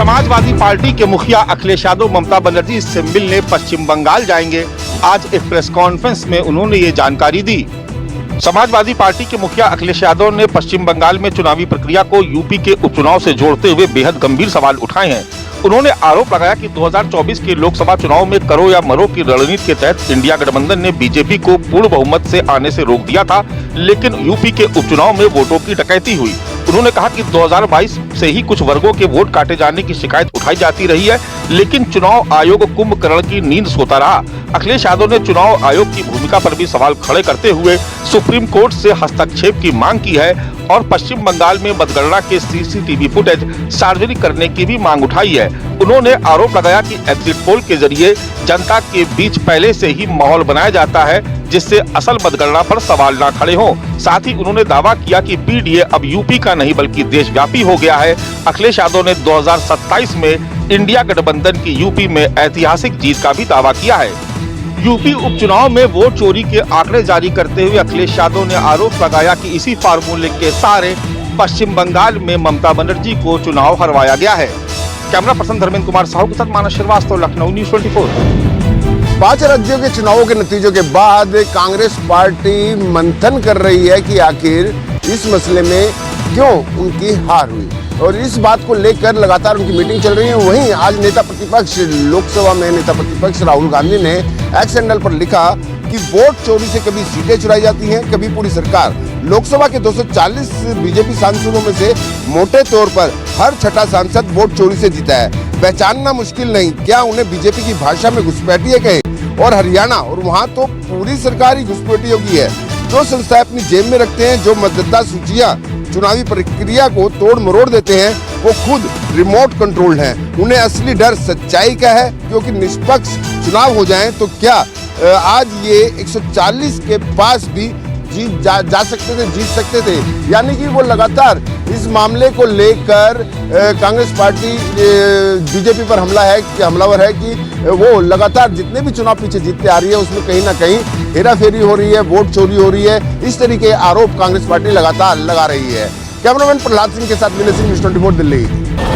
Samajwadi party के मुखिया अखिलेश यादव ममता बनर्जी से मिलने पश्चिम बंगाल जाएंगे। आज एक प्रेस कॉन्फ्रेंस में उन्होंने ये जानकारी दी। समाजवादी पार्टी के मुखिया अखिलेश यादव ने पश्चिम बंगाल में चुनावी प्रक्रिया को यूपी के उपचुनाव से जोड़ते हुए बेहद गंभीर सवाल उठाए हैं। उन्होंने आरोप लगाया कि 2024 के लोकसभा चुनाव में करो या मरो की रणनीति के तहत इंडिया गठबंधन ने बीजेपी को पूर्ण बहुमत से आने से रोक दिया था, लेकिन यूपी के उपचुनाव में वोटों की डकैती हुई। उन्होंने कहा कि 2022 से ही कुछ वर्गों के वोट काटे जाने की शिकायत उठाई जाती रही है, लेकिन चुनाव आयोग कुंभकर्ण की नींद सोता रहा। अखिलेश यादव ने चुनाव आयोग की भूमिका पर भी सवाल खड़े करते हुए सुप्रीम कोर्ट से हस्तक्षेप की मांग की है और पश्चिम बंगाल में मतगणना के सीसीटीवी फुटेज सार्वजनिक करने की भी मांग उठाई है। उन्होंने आरोप लगाया कि एग्जिट पोल के जरिए जनता के बीच पहले से ही माहौल बनाया जाता है, जिससे असल मतगणना पर सवाल न खड़े हों। साथ ही उन्होंने दावा किया कि पीडीए अब यूपी का नहीं बल्कि देशव्यापी हो गया है। अखिलेश यादव ने 2027 में इंडिया गठबंधन की यूपी में ऐतिहासिक जीत का भी दावा किया है। यूपी उपचुनाव में वोट चोरी के आंकड़े जारी करते हुए अखिलेश यादव ने आरोप लगाया कि इसी फार्मूले के सहारे पश्चिम बंगाल में ममता बनर्जी को चुनाव हरवाया गया है। कैमरा पर्सन धर्मेंद्र कुमार साहू के साथ मानस श्रीवास्तव, लखनऊ न्यूज़ 24। 5 राज्यों के चुनावों के नतीजों के बाद कांग्रेस पार्टी मंथन कर रही है कि आखिर इस मसले में क्यों उनकी हार हुई और इस बात को लेकर लगातार उनकी मीटिंग चल रही है। वहीं आज नेता प्रतिपक्ष लोकसभा में नेता प्रतिपक्ष राहुल गांधी ने एक्स हैंडल पर लिखा कि वोट चोरी से कभी सीटें चुराई जाती हैं, कभी पूरी सरकार। लोकसभा के 240 बीजेपी सांसदों में से मोटे तौर पर हर छठा सांसद वोट चोरी से जीता है। पहचानना मुश्किल नहीं, क्या उन्हें बीजेपी की भाषा में घुसपैठिए कहें। और हरियाणा और वहाँ तो पूरी सरकार ही घुसपैठी होगी है। जो संस्थाएं अपनी जेब में रखते हैं, जो मतदाता सूचियां चुनावी प्रक्रिया को तोड़ मरोड़ देते हैं, वो खुद रिमोट कंट्रोल्ड हैं। उन्हें असली डर सच्चाई का है, क्योंकि निष्पक्ष चुनाव हो जाएं तो क्या आज ये 140 के पास भी जा सकते थे, जीत सकते थे। यानी कि वो लगातार इस मामले को लेकर कांग्रेस पार्टी बीजेपी पर हमलावर है कि वो लगातार जितने भी चुनाव पीछे जीतते आ रही है उसमें कहीं ना कहीं हेराफेरी हो रही है, वोट चोरी हो रही है। इस तरीके के आरोप कांग्रेस पार्टी लगातार लगा रही है। कैमरामैन प्रहलाद सिंह के साथ विनय सिंह, न्यूज़ 24 दिल्ली।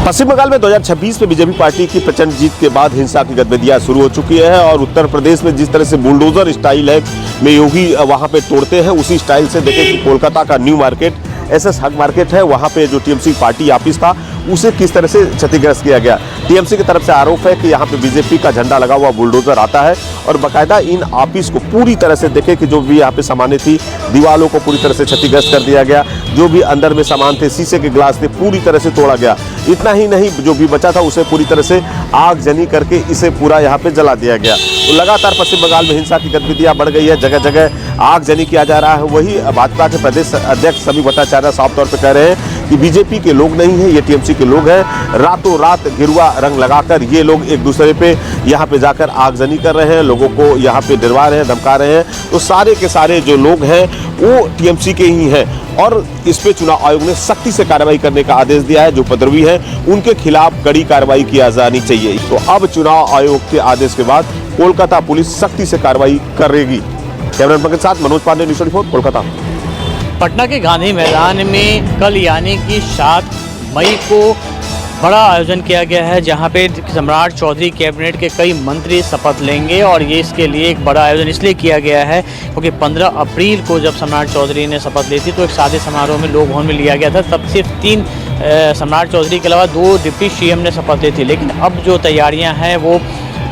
पश्चिम बंगाल में 2026 में बीजेपी पार्टी की प्रचंड जीत के बाद हिंसा की गतिविधियां शुरू हो चुकी है और उत्तर प्रदेश में जिस तरह से बुलडोजर स्टाइल है में योगी वहां पे तोड़ते हैं, उसी स्टाइल से देखें कि कोलकाता का न्यू मार्केट एसएस हक मार्केट है, वहां पे जो टीएमसी पार्टी ऑफिस था उसे किस तरह से क्षतिग्रस्त किया गया। टीएमसी की तरफ से आरोप है कि यहाँ पे बीजेपी का झंडा लगा हुआ बुलडोजर आता है और बाकायदा इन ऑफिस को पूरी तरह से देखे कि जो भी यहाँ पे सामानें थी, दीवालों को पूरी तरह से क्षतिग्रस्त कर दिया गया। जो भी अंदर में सामान थे, शीशे के ग्लास थे, पूरी तरह से तोड़ा गया। इतना ही नहीं, जो भी बचा था उसे पूरी तरह से आगजनी करके इसे पूरा यहाँ पे जला दिया गया। तो लगातार पश्चिम बंगाल में हिंसा की गतिविधियां बढ़ गई है, जगह जगह आगजनी किया जा रहा है। वही भाजपा के प्रदेश अध्यक्ष सभी भट्टाचार्य साफ तौर पर कह रहे हैं कि बीजेपी के लोग नहीं है, ये टीएमसी के लोग हैं। रातों रात गिरुआ रंग लगाकर ये लोग एक दूसरे पे यहाँ पे जाकर आगजनी कर रहे हैं, लोगों को यहाँ पे डरवा रहे हैं, धमका रहे हैं। तो सारे के सारे जो लोग हैं वो टीएमसी के ही हैं और इस पे चुनाव आयोग ने सख्ती से कार्रवाई करने का आदेश दिया है। जो उपद्रवी हैं उनके खिलाफ कड़ी कार्रवाई की जानी चाहिए। तो अब चुनाव आयोग के आदेश के बाद कोलकाता पुलिस सख्ती से कार्रवाई करेगी। कैमरामैन के साथ मनोज पांडे, न्यूज़ 24 कोलकाता। पटना के गांधी मैदान में कल यानी कि 7 मई को बड़ा आयोजन किया गया है, जहां पे सम्राट चौधरी कैबिनेट के कई मंत्री शपथ लेंगे और ये इसके लिए एक बड़ा आयोजन इसलिए किया गया है क्योंकि 15 अप्रैल को जब सम्राट चौधरी ने शपथ ली थी तो एक सादे समारोह में लोक भवन में लिया गया था। तब सिर्फ 3 सम्राट चौधरी के अलावा 2 डिप्टी सीएम ने शपथ ली थी, लेकिन अब जो तैयारियाँ हैं वो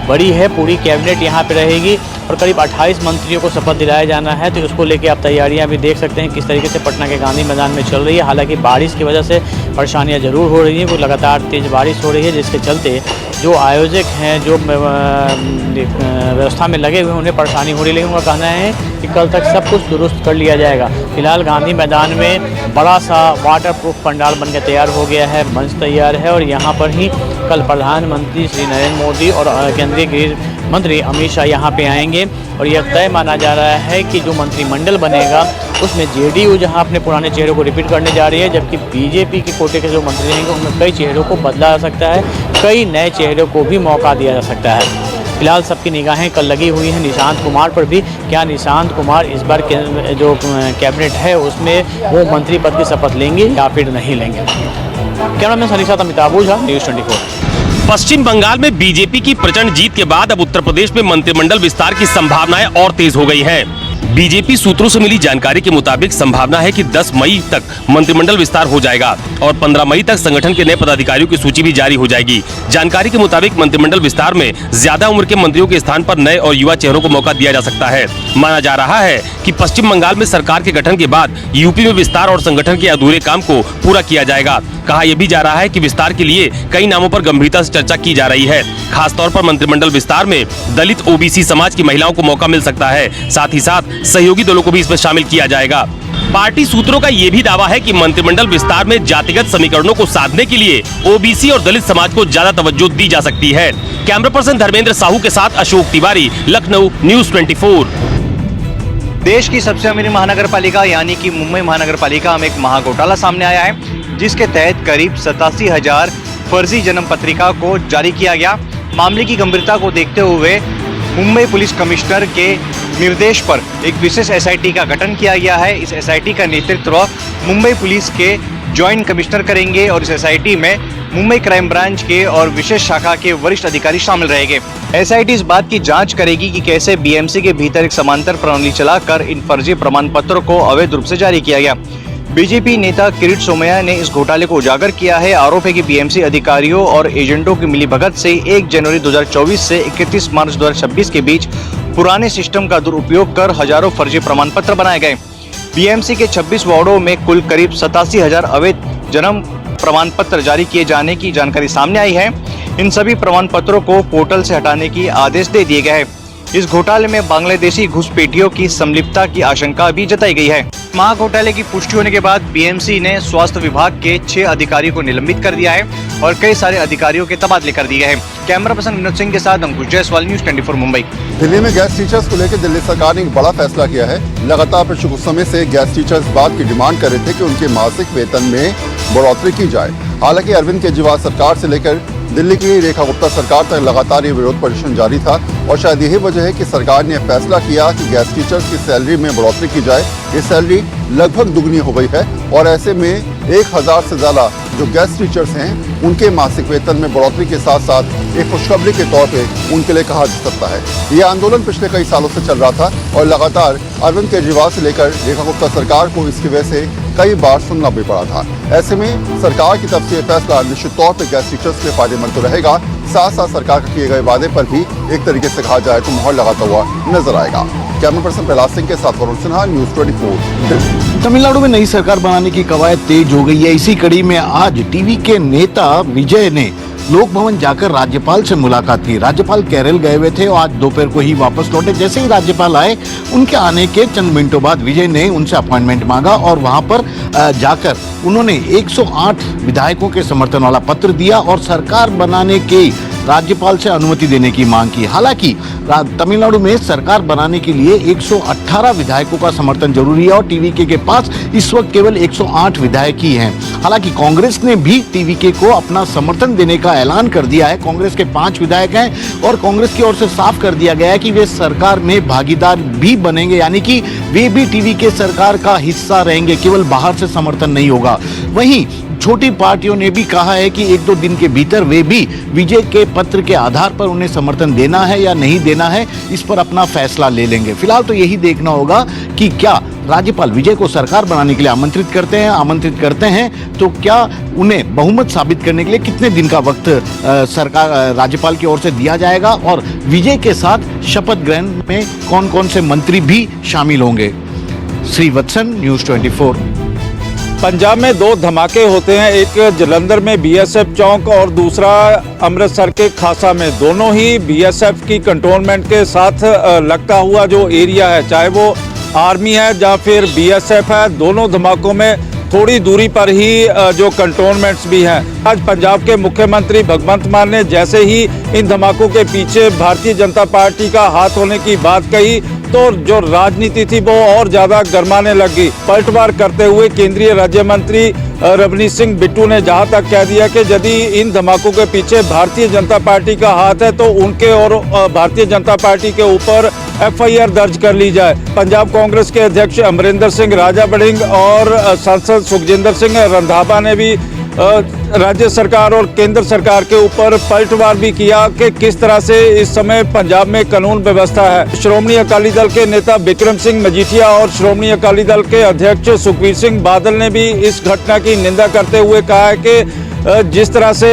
बड़ी है। पूरी कैबिनेट यहाँ पे रहेगी और करीब 28 मंत्रियों को शपथ दिलाया जाना है। तो उसको लेके आप तैयारियां भी देख सकते हैं किस तरीके से पटना के गांधी मैदान में चल रही है। हालांकि बारिश की वजह से परेशानियां ज़रूर हो रही हैं, वो लगातार तेज़ बारिश हो रही है, जिसके चलते जो आयोजक हैं, जो व्यवस्था में लगे हुए हैं, उन्हें परेशानी हो रही है। लेकिन उनका कहना है कि कल तक सब कुछ दुरुस्त कर लिया जाएगा। फिलहाल गांधी मैदान में बड़ा सा वाटर प्रूफ पंडाल बनकर तैयार हो गया है, मंच तैयार है और यहाँ पर ही कल प्रधानमंत्री श्री नरेंद्र मोदी और केंद्रीय गृह मंत्री अमित शाह यहाँ पे आएंगे और यह तय माना जा रहा है कि जो मंत्रिमंडल बनेगा उसमें जेडीयू जहाँ अपने पुराने चेहरों को रिपीट करने जा रही है, जबकि बीजेपी के कोटे के जो मंत्री रहेंगे उनमें कई चेहरों को बदला जा सकता है, कई नए चेहरों को भी मौका दिया जा सकता है। फिलहाल सबकी निगाहें कल लगी हुई हैं निशांत कुमार पर भी। क्या निशांत कुमार इस बार जो कैबिनेट है उसमें वो मंत्री पद की शपथ लेंगे या फिर नहीं लेंगे। कैमरामैन सनी के साथ अमिताभ ओझा, न्यूज़ 24। पश्चिम बंगाल में बीजेपी की प्रचंड जीत के बाद अब उत्तर प्रदेश में मंत्रिमंडल विस्तार की संभावनाएं और तेज हो गई हैं। बीजेपी सूत्रों से मिली जानकारी के मुताबिक संभावना है कि 10 मई तक मंत्रिमंडल विस्तार हो जाएगा और 15 मई तक संगठन के नए पदाधिकारियों की सूची भी जारी हो जाएगी। जानकारी के मुताबिक मंत्रिमंडल विस्तार में ज्यादा उम्र के मंत्रियों के स्थान पर नए और युवा चेहरों को मौका दिया जा सकता है। माना जा रहा है कि पश्चिम बंगाल में सरकार के गठन के बाद यूपी में विस्तार और संगठन के अधूरे काम को पूरा किया जाएगा। कहा यह भी जा रहा है कि विस्तार के लिए कई नामों पर गंभीरता से चर्चा की जा रही है। खासतौर पर मंत्रिमंडल विस्तार में दलित ओबीसी समाज की महिलाओं को मौका मिल सकता है। साथ ही साथ सहयोगी दलों को भी इसमें शामिल किया जाएगा। पार्टी सूत्रों का यह भी दावा है कि मंत्रिमंडल विस्तार में जातिगत समीकरणों को साधने के लिए ओबीसी और दलित समाज को ज्यादा तवज्जो दी जा सकती है। कैमरा पर्सन धर्मेंद्र साहू के साथ अशोक तिवारी, लखनऊ, न्यूज़ 24। देश की सबसे अमीर महानगर पालिका यानी कि मुंबई महानगर पालिका में एक महाघोटाला सामने आया है, जिसके तहत करीब 87,000 फर्जी जन्म पत्रिका को जारी किया गया। मामले की गंभीरता को देखते हुए मुंबई पुलिस कमिश्नर के निर्देश पर एक विशेष एसआईटी का गठन किया गया है। इस एसआईटी का नेतृत्व मुंबई पुलिस के जॉइंट कमिश्नर करेंगे और इस एसआईटी में मुंबई क्राइम ब्रांच के और विशेष शाखा के वरिष्ठ अधिकारी शामिल रहेंगे। एसआईटी इस बात की जांच करेगी कि कैसे बीएमसी के भीतर एक समांतर प्रणाली चलाकर इन फर्जी प्रमाण पत्रों को अवैध रूप से जारी किया गया। बीजेपी नेता किरीट सोमैया ने इस घोटाले को उजागर किया है। आरोप है कि बीएमसी अधिकारियों और एजेंटों की मिलीभगत से 1 जनवरी 2024 से 31 मार्च 2026 के बीच पुराने सिस्टम का दुरुपयोग कर हजारों फर्जी प्रमाण पत्र बनाए गए। बीएमसी के 26 वार्डों में कुल करीब 87,000 अवैध जन्म प्रमाण पत्र जारी किए जाने की जानकारी सामने आई है। इन सभी प्रमाण पत्रों को पोर्टल से हटाने की आदेश दे दिए गए हैं। इस घोटाले में बांग्लादेशी घुसपैठियों की संलिप्तता की आशंका भी जताई गई है। महाघोटाले की पुष्टि होने के बाद बीएमसी ने स्वास्थ्य विभाग के 6 अधिकारियों को निलंबित कर दिया है और कई सारे अधिकारियों के तबादले कर दिए हैं। कैमरा पर्सन विनोद सिंह के साथ अंकुश जायसवाल, न्यूज़ 24 मुंबई। दिल्ली में गैस टीचर्स को लेकर दिल्ली सरकार ने एक बड़ा फैसला किया है। लगातार पिछले कुछ समय से गैस टीचर्स बात की डिमांड कर रहे थे कि उनके मासिक वेतन में बढ़ोतरी की जाए। हालांकि अरविंद केजरीवाल सरकार से लेकर दिल्ली की रेखा गुप्ता सरकार तक लगातार ये विरोध प्रदर्शन जारी था और शायद यही वजह है कि सरकार ने फैसला किया कि गैस टीचर्स की सैलरी में बढ़ोतरी की जाए। ये सैलरी लगभग दुगनी हो गई है और ऐसे में 1,000 से ज़्यादा जो गैस टीचर्स हैं उनके मासिक वेतन में बढ़ोतरी के साथ साथ एक खुशखबरी के तौर पे उनके लिए कहा जा सकता है। ये आंदोलन पिछले कई सालों से चल रहा था और लगातार अरविंद केजरीवाल से लेकर रेखा गुप्ता सरकार को इसकी वजह से कई बार सुनना भी पड़ा था। ऐसे में सरकार की तरफ से ये फैसला निश्चित तौर पर गैस टीचर्स के फायदेमंद तो रहेगा, साथ साथ सरकार के किए गए वादे पर भी एक तरीके से कहा जाए तो मोहर लगाता हुआ नजर आएगा। कैमरा पर्सन प्रहलाद सिंह के साथ वरुण सिन्हा, न्यूज़ 24। तमिलनाडु में नई सरकार बनाने की कवायद तेज हो गई है। इसी कड़ी में आज टीवी के नेता विजय ने लोक भवन जाकर राज्यपाल से मुलाकात की। राज्यपाल केरल गए हुए थे और आज दोपहर को ही वापस लौटे। जैसे ही राज्यपाल आए, उनके आने के चंद मिनटों बाद विजय ने उनसे अपॉइंटमेंट मांगा और वहां पर जाकर उन्होंने 108 विधायकों के समर्थन वाला पत्र दिया और सरकार बनाने के राज्यपाल से अनुमति देने की मांग की। हालांकि तमिलनाडु में सरकार बनाने के लिए 118 विधायकों का समर्थन जरूरी है और टीवीके के पास इस वक्त केवल 108 विधायक ही हैं। हालांकि कांग्रेस ने भी टीवीके को अपना समर्थन देने का ऐलान कर दिया है। कांग्रेस के 5 विधायक हैं और कांग्रेस की ओर से साफ कर दिया गया है कि वे सरकार में भागीदार भी बनेंगे, यानी कि वे भी टीवीके सरकार का हिस्सा रहेंगे, केवल बाहर से समर्थन नहीं होगा। वहीं छोटी पार्टियों ने भी कहा है कि 1-2 दिन के भीतर वे भी विजय के पत्र के आधार पर उन्हें समर्थन देना है या नहीं देना है, इस पर अपना फैसला ले लेंगे। फिलहाल तो यही देखना होगा कि क्या राज्यपाल विजय को सरकार बनाने के लिए आमंत्रित करते हैं तो क्या उन्हें बहुमत साबित करने के लिए कितने दिन का वक्त सरकार राज्यपाल की ओर से दिया जाएगा और विजय के साथ शपथ ग्रहण में कौन कौन से मंत्री भी शामिल होंगे। श्रीवत्सन, न्यूज़ 24। पंजाब में 2 धमाके होते हैं, एक जलंधर में बीएसएफ चौक और दूसरा अमृतसर के खासा में। दोनों ही बीएसएफ की कंटोनमेंट के साथ लगता हुआ जो एरिया है, चाहे वो आर्मी है या फिर बीएसएफ है, दोनों धमाकों में थोड़ी दूरी पर ही जो कंटोनमेंट्स भी हैं। आज पंजाब के मुख्यमंत्री भगवंत मान ने जैसे ही इन धमाकों के पीछे भारतीय जनता पार्टी का हाथ होने की बात कही तो जो राजनीति थी वो और ज्यादा गरमाने लगी। पलटवार करते हुए केंद्रीय राज्य मंत्री रवनीत सिंह बिट्टू ने जहां तक कह दिया कि यदि इन धमाकों के पीछे भारतीय जनता पार्टी का हाथ है तो उनके और भारतीय जनता पार्टी के ऊपर एफआईआर दर्ज कर ली जाए। पंजाब कांग्रेस के अध्यक्ष अमरिंदर सिंह राजा बड़िंग और सांसद सुखजिंदर सिंह रंधावा ने भी राज्य सरकार और केंद्र सरकार के ऊपर पलटवार भी किया कि किस तरह से इस समय पंजाब में कानून व्यवस्था है। श्रोमणी अकाली दल के नेता बिक्रम सिंह मजीठिया और श्रोमणी अकाली दल के अध्यक्ष सुखबीर सिंह बादल ने भी इस घटना की निंदा करते हुए कहा है कि जिस तरह से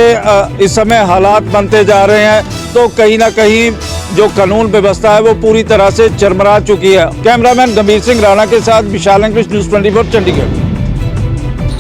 इस समय हालात बनते जा रहे हैं तो कहीं ना कहीं जो कानून व्यवस्था है वो पूरी तरह से चरमरा चुकी है। कैमरामैन गंभीर सिंह राणा के साथ विशाल इंग्लिश न्यूज़ 24 चंडीगढ़।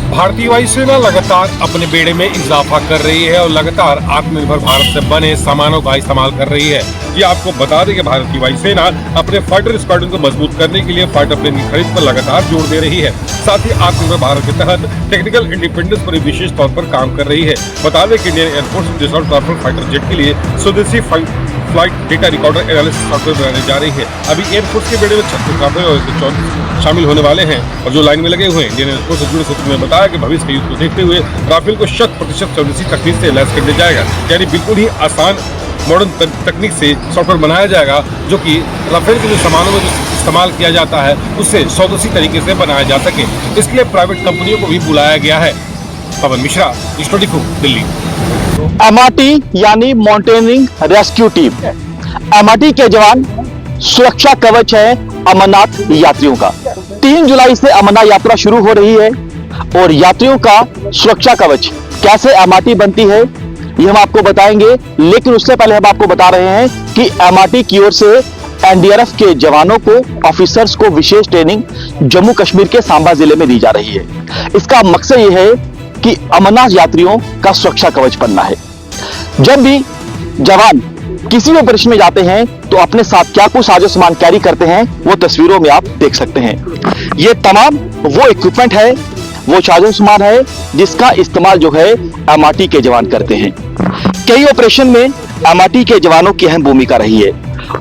भारतीय वायुसेना लगातार अपने बेड़े में इजाफा कर रही है और लगातार आत्मनिर्भर भारत से बने सामानों का इस्तेमाल कर रही है। ये आपको बता दें कि भारत की वायुसेना अपने फाइटर स्क्वाड्रन को मजबूत करने के लिए फाइटर प्लेन की खरीद पर लगातार जोर दे रही है। साथ ही आत्मनिर्भर भारत के तहत टेक्निकल इंडिपेंडेंस पर विशेष तौर पर काम कर रही है। बता दें कि इंडियन एयरफोर्स में डिसॉल्ट राफेल फाइटर जेट के लिए स्वदेशी flight data recorder analysis software बनाने जा रही है। अभी एयरफोर्स के बेड़े में 36 राफेल और 134 शामिल होने वाले हैं और जो लाइन में लगे हुए हैं। इंडियन एयरफोर्स से जुड़े सूत्रों ने बताया कि भविष्य के युद्ध को देखते हुए राफेल को 100% स्वदेशी तकनीक से लैस कर दिया जाएगा, यानी बिल्कुल ही आसान मॉडर्न तकनीक से सॉफ्टवेयर बनाया जाएगा जो कि राफेल के जो सामानों में जो इस्तेमाल किया जाता है उससे स्वदेशी तरीके से बनाया जा सके। इसके लिए प्राइवेट कंपनियों को भी बुलाया गया है। पवन मिश्रा, न्यूज़ 24 दिल्ली। एमआरटी यानी माउंटेनियरिंग रेस्क्यू टीम। एमआरटी के जवान सुरक्षा कवच है अमरनाथ यात्रियों का। 3 जुलाई से अमरनाथ यात्रा शुरू हो रही है और यात्रियों का सुरक्षा कवच कैसे एमआरटी बनती है ये हम आपको बताएंगे, लेकिन उससे पहले हम आपको बता रहे हैं कि एमआरटी की ओर से एनडीआरएफ के जवानों को, ऑफिसर्स को विशेष ट्रेनिंग जम्मू कश्मीर के सांबा जिले में दी जा रही है। इसका मकसद यह है कि अमरनाथ यात्रियों का सुरक्षा कवच बनना है। जब भी जवान किसी भी ऑपरेशन में जाते हैं तो अपने साथ क्या कुछ साजो सामान कैरी करते हैं वो तस्वीरों में आप देख सकते हैं। ये तमाम वो इक्विपमेंट है, वो साजो सामान है जिसका इस्तेमाल जो है एमआरटी के जवान करते हैं। कई ऑपरेशन में एमआरटी के जवानों की अहम भूमिका रही है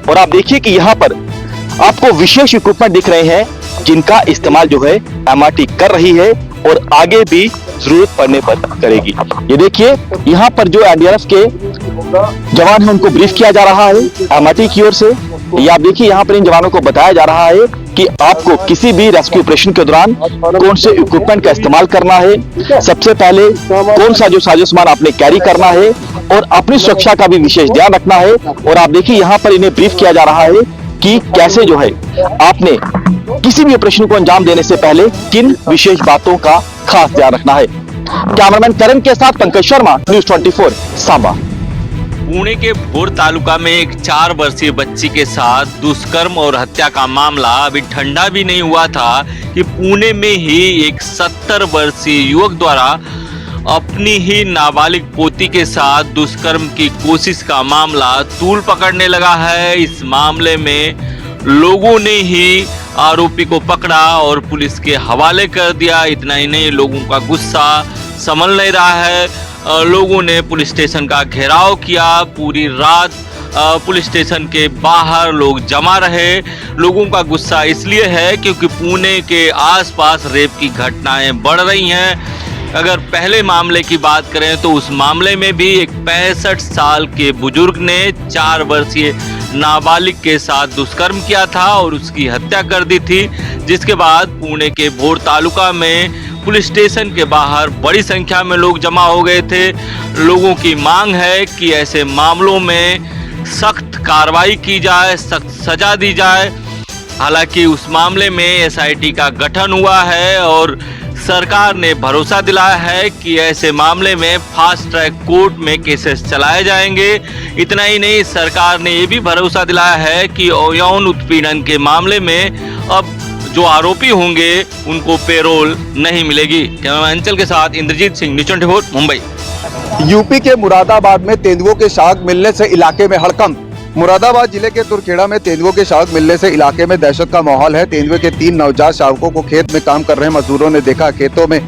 और आप देखिए कि यहाँ पर आपको विशेष इक्विपमेंट दिख रहे हैं जिनका इस्तेमाल जो है एमआरटी कर रही है और आगे भी जरूरत पड़ने पर करेगी। ये देखिए यहाँ पर जो एनडीआरएफ के जवान हैं उनको ब्रीफ किया जा रहा है एमआरटी की ओर से। ये आप देखिए यहाँ पर इन जवानों को बताया जा रहा है कि आपको किसी भी रेस्क्यू ऑपरेशन के दौरान कौन से इक्विपमेंट का इस्तेमाल करना है, सबसे पहले कौन सा जो साजो सामान आपने कैरी करना है और अपनी सुरक्षा का भी विशेष ध्यान रखना है। और आप देखिए यहाँ पर इन्हें ब्रीफ किया जा रहा है कि कैसे जो है आपने किसी भी ऑपरेशन को अंजाम देने से पहले किन विशेष बातों का खास ध्यान रखना है। कैमरामैन करण के साथ पंकज शर्मा, न्यूज़ 24 सांबा। पुणे के भोर तालुका में एक 4 वर्षीय बच्ची के साथ दुष्कर्म और हत्या का मामला अभी ठंडा भी नहीं हुआ था कि पुणे में ही एक 70 वर्षीय युवक द्वारा अपनी ही नाबालिग पोती के साथ दुष्कर्म की कोशिश का मामला तूल पकड़ने लगा है। इस मामले में लोगों ने ही आरोपी को पकड़ा और पुलिस के हवाले कर दिया। इतना ही नहीं, लोगों का गुस्सा संभल नहीं रहा है। लोगों ने पुलिस स्टेशन का घेराव किया। पूरी रात पुलिस स्टेशन के बाहर लोग जमा रहे। लोगों का गुस्सा इसलिए है क्योंकि पुणे के आसपास रेप की घटनाएं बढ़ रही हैं। अगर पहले मामले की बात करें तो उस मामले में भी एक 65 साल के बुजुर्ग ने 4 वर्षीय नाबालिग के साथ दुष्कर्म किया था और उसकी हत्या कर दी थी, जिसके बाद पुणे के भोर तालुका में पुलिस स्टेशन के बाहर बड़ी संख्या में लोग जमा हो गए थे। लोगों की मांग है कि ऐसे मामलों में सख्त कार्रवाई की जाए, सख्त सजा दी जाए। हालांकि उस मामले में एसआईटी का गठन हुआ है और सरकार ने भरोसा दिलाया है कि ऐसे मामले में फास्ट ट्रैक कोर्ट में केसेस चलाए जाएंगे। इतना ही नहीं, सरकार ने ये भी भरोसा दिलाया है कि यौन उत्पीड़न के मामले में अब जो आरोपी होंगे उनको पेरोल नहीं मिलेगी। कैमरामैन अंचल के साथ इंद्रजीत सिंह, न्यूज़ 24 मुंबई। यूपी के मुरादाबाद में तेंदुओं के शावक मिलने से इलाके में हड़कंप। मुरादाबाद जिले के तुरखेड़ा में तेंदुओं के शावक मिलने से इलाके में दहशत का माहौल है। तेंदुए के 3 नवजात शावकों को खेत में काम कर रहे मजदूरों ने देखा। खेतों में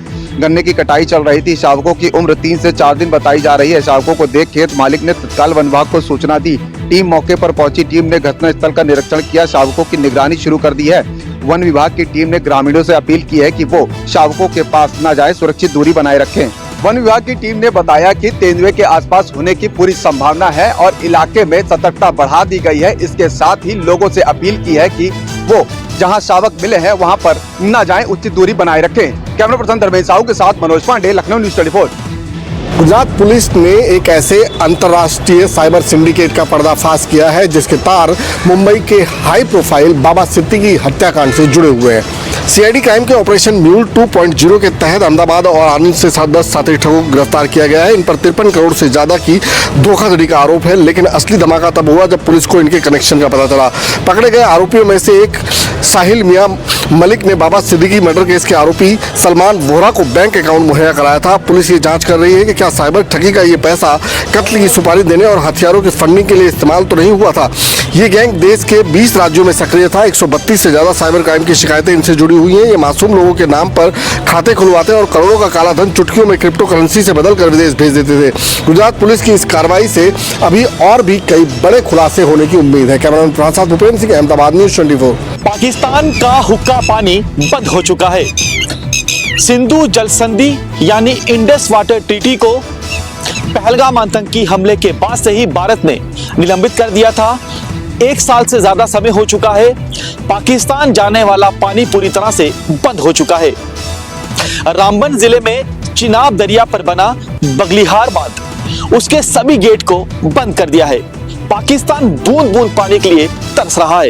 गन्ने की कटाई चल रही थी। शावकों की उम्र 3 से 4 दिन बताई जा रही है। शावकों को देख खेत मालिक ने तत्काल वन विभाग को सूचना दी। टीम मौके पर पहुंची। टीम ने घटनास्थल का निरीक्षण किया। शावकों की निगरानी शुरू कर दी है। वन विभाग की टीम ने ग्रामीणों से अपील की है कि वो शावकों के पास न जाए, सुरक्षित दूरी बनाए रखें। वन विभाग की टीम ने बताया कि तेंदुए के आसपास होने की पूरी संभावना है और इलाके में सतर्कता बढ़ा दी गई है। इसके साथ ही लोगों से अपील की है कि वो जहां शावक मिले हैं वहां पर न जाएं, उचित दूरी बनाए रखें। कैमरा पर्सन धर्मेश साहू के साथ मनोज पांडे, लखनऊ न्यूज़ 24। गुजरात पुलिस ने एक ऐसे अंतर्राष्ट्रीय साइबर सिंडिकेट का पर्दाफाश किया है जिसके तार मुंबई के हाई प्रोफाइल बाबा सिद्दीकी हत्याकांड से जुड़े हुए हैं। सीआईडी क्राइम के ऑपरेशन म्यूल 2.0 के तहत अहमदाबाद और आनंद से 10 साथी ठगों को गिरफ्तार किया गया है। इन पर 53 करोड़ से ज्यादा की धोखाधड़ी का आरोप है, लेकिन असली धमाका तब हुआ जब पुलिस को इनके कनेक्शन का पता चला। पकड़े गए आरोपियों में से एक साहिल मियां मलिक ने बाबा सिद्दीकी मर्डर केस के आरोपी सलमान वोहरा को बैंक अकाउंट मुहैया कराया था। पुलिस ये जांच कर रही है कि क्या साइबर ठगी का ये पैसा कत्ल की सुपारी देने और हथियारों की फंडिंग के लिए इस्तेमाल तो नहीं हुआ था। ये गैंग देश के 20 राज्यों में सक्रिय था। 132 से ज्यादा साइबर क्राइम की शिकायतें इनसे जुड़ी हुई हैं। ये मासूम लोगों के नाम पर खाते खुलवाते और करोड़ों का काला धन चुटकियों में क्रिप्टो करेंसी से बदलकर विदेश भेज देते थे। गुजरात पुलिस की इस कार्रवाई से अभी और भी कई बड़े खुलासे होने की उम्मीद है। कैमरामैन प्रसाद भूपेंद्र सिंह, अहमदाबाद, न्यूज़ 24। पाकिस्तान का हुक्का पानी बंद हो चुका है। सिंधु जल संधि यानी इंडस वाटर ट्रीटी को पहलगाम आतंकी हमले के बाद से ही भारत ने निलंबित कर दिया था। 1 साल से ज्यादा समय हो चुका है। पाकिस्तान जाने वाला पानी पूरी तरह से बंद हो चुका है। रामबन जिले में चिनाब दरिया पर बना बगलिहार बांध उसके सभी गेट को बंद कर दिया है। पाकिस्तान बूंद बूंद पानी के लिए तरस रहा है।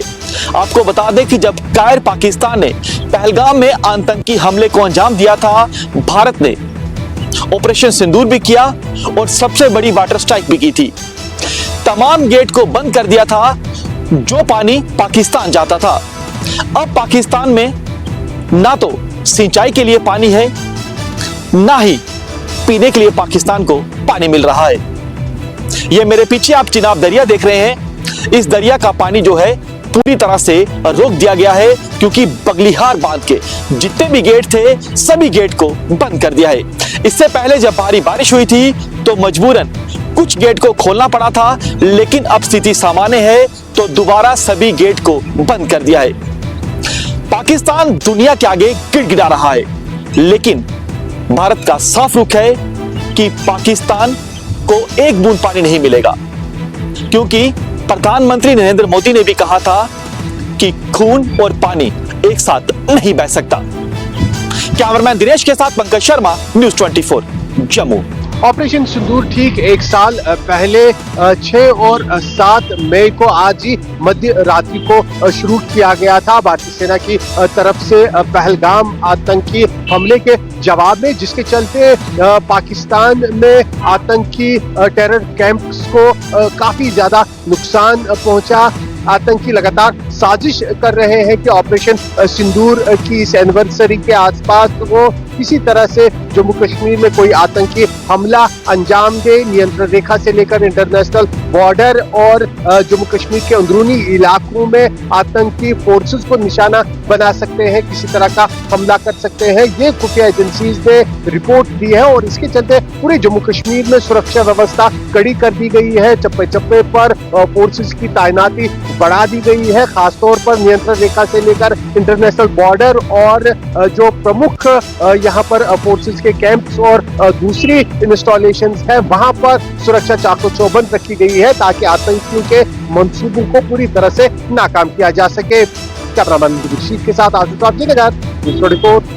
आपको बता दें कि जब कायर पाकिस्तान ने पहलगाम में आतंकी हमले को अंजाम दिया था, भारत ने ऑपरेशन सिंदूर भी किया और सबसे बड़ी वाटर स्ट्राइक भी की थी। तमाम गेट को बंद कर दिया था जो पानी पाकिस्तान जाता था। अब पाकिस्तान में ना तो सिंचाई के लिए पानी है, ना ही पीने के लिए पाकिस्तान को पानी मिल रहा है। ये मेरे पीछे आप चिनाब दरिया देख रहे हैं। इस दरिया का पानी जो है पूरी तरह से रोक दिया गया है क्योंकि बगलिहार बांध के जितने भी गेट थे सभी गेट को बंद कर दिया है। इससे पहले जब भारी बारिश हुई थी तो मजबूरन कुछ गेट को खोलना पड़ा था, लेकिन अब स्थिति सामान्य है तो दोबारा सभी गेट को बंद कर दिया है। पाकिस्तान दुनिया के आगे गिड़गिड़ा रहा है, लेकिन भारत का साफ रुख है कि पाकिस्तान को एक बूंद पानी नहीं मिलेगा, क्योंकि प्रधानमंत्री नरेंद्र मोदी ने भी कहा था कि खून और पानी एक साथ नहीं बह सकता। कैमरामैन दिनेश के साथ पंकज शर्मा, न्यूज़ 24, जम्मू। ऑपरेशन सिंदूर ठीक 1 साल पहले 6 और 7 मई को आज ही मध्य रात्रि को शुरू किया गया था भारतीय सेना की तरफ से पहलगाम आतंकी हमले के जवाब में, जिसके चलते पाकिस्तान में आतंकी टेरर कैंप्स को काफी ज्यादा नुकसान पहुंचा। आतंकी लगातार साजिश कर रहे हैं कि ऑपरेशन सिंदूर की इस एनिवर्सरी के आसपास वो किसी तरह से जम्मू कश्मीर में कोई आतंकी हमला अंजाम दे। नियंत्रण रेखा से लेकर इंटरनेशनल बॉर्डर और जम्मू कश्मीर के अंदरूनी इलाकों में आतंकी फोर्सेस को निशाना बना सकते हैं, किसी तरह का हमला कर सकते हैं। ये खुफिया एजेंसीज ने रिपोर्ट दी है और इसके चलते पूरे जम्मू कश्मीर में सुरक्षा व्यवस्था कड़ी कर दी गई है। चप्पे चप्पे पर फोर्सेस की तैनाती बढ़ा दी गई है। खासतौर पर नियंत्रण रेखा से लेकर इंटरनेशनल बॉर्डर और जो प्रमुख यहाँ पर फोर्सेस के कैंप्स और दूसरी इंस्टॉलेशंस है वहां पर सुरक्षा चाको चौबंद रखी गई है ताकि आतंकियों के मंसूबों को पूरी तरह से नाकाम किया जा सके। कैमरामैन के साथ Ashutosh report.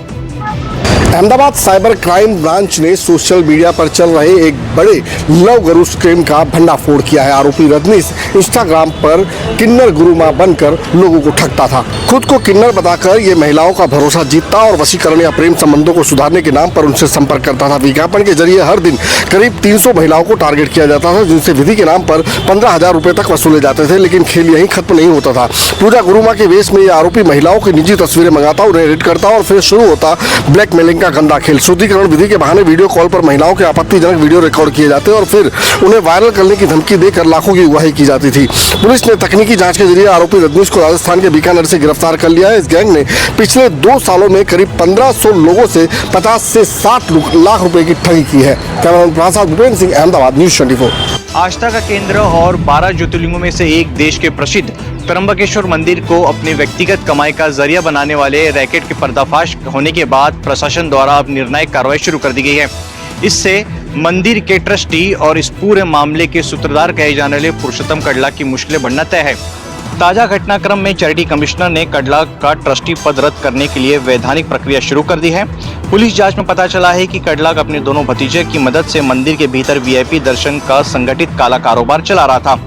Ahmedabad cyber crime branch ने सोशल मीडिया पर चल रहे एक बड़े लव गुरु स्कीम का भंडाफोड़ किया है। आरोपी रजनीश इंस्टाग्राम पर किन्नर गुरु मां बनकर लोगों को ठगता था। खुद को किन्नर बताकर ये महिलाओं का भरोसा जीतता और वशीकरण या प्रेम संबंधों को सुधारने के नाम पर उनसे संपर्क करता था। विज्ञापन के जरिए हर दिन करीब 300 महिलाओं को टारगेट किया जाता था, जिनसे विधि के नाम पर 15,000 रुपए तक वसूले जाते थे। लेकिन खेल यहीं खत्म नहीं होता था। पूजा गुरु मां के वेश में ये आरोपी महिलाओं की निजी तस्वीरें मंगाता, उन्हें एडिट करता और फिर शुरू होता ब्लैकमेलिंग का गंदा खेल। शुद्धिकरण विधि के बहाने वीडियो कॉल पर महिलाओं के आपत्तिजनक वीडियो रिकॉर्ड किए जाते और फिर उन्हें वायरल करने की धमकी देकर लाखों की उगाही की जाती थी। पुलिस ने तकनीकी जांच के जरिए आरोपी रजनीश को राजस्थान के बीकानेर से गिरफ्तार कर लिया है। इस गैंग ने पिछले 2 सालों में करीब 1500 लोगों से 50 से 60 लाख रुपए की ठगी की है। कैमरामैन प्रसाद भूपेंद्र सिंह, अहमदाबाद, न्यूज़ 24। आस्था का केंद्र और 12 ज्योतिर्लिंगों में से एक देश के प्रसिद्ध त्र्यंबकेश्वर मंदिर को अपने व्यक्तिगत कमाई का जरिया बनाने वाले रैकेट के पर्दाफाश होने के बाद प्रशासन द्वारा अब निर्णायक कार्रवाई शुरू कर दी गई है। इससे मंदिर के ट्रस्टी और इस पूरे मामले के सूत्रधार कहे जाने वाले पुरुषोत्तम कड़ला की मुश्किलें बढ़ना तय है। ताजा घटनाक्रम में चैरिटी कमिश्नर ने कडलाग का ट्रस्टी पद रद्द करने के लिए वैधानिक प्रक्रिया शुरू कर दी है। पुलिस जांच में पता चला है कि कडलाग अपने दोनों भतीजे की मदद से मंदिर के भीतर वीआईपी दर्शन का संगठित काला कारोबार चला रहा था।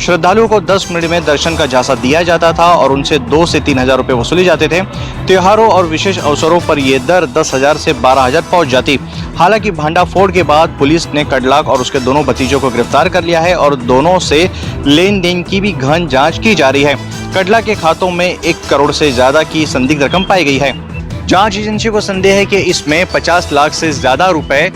श्रद्धालुओं को 10 मिनट में दर्शन का झांसा दिया जाता था और उनसे 2 से 3 हजार रुपए वसूले जाते थे। त्योहारों और विशेष अवसरों पर ये दर 10,000 से 12,000 पहुंच जाती। हालांकि भांडाफोड़ के बाद पुलिस ने कडलाग और उसके दोनों भतीजों को गिरफ्तार कर लिया है और दोनों से लेन देन की भी गहन जांच की जा रही है। कडलाग के खातों में 1 करोड़ से ज्यादा की संदिग्ध रकम पाई गई है। जांच एजेंसी को संदेह है कि इसमें 50 लाख से ज्यादा रुपए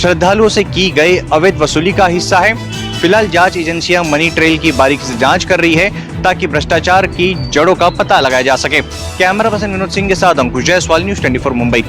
श्रद्धालुओं से की गई अवैध वसूली का हिस्सा है। फिलहाल जांच एजेंसियां मनी ट्रेल की बारीकी से जांच कर रही है ताकि भ्रष्टाचार की जड़ों का पता लगाया जा सके। कैमरा पर्सन विनोद सिंह के साथ अंकुश जायसवाल, न्यूज़ 24 मुंबई।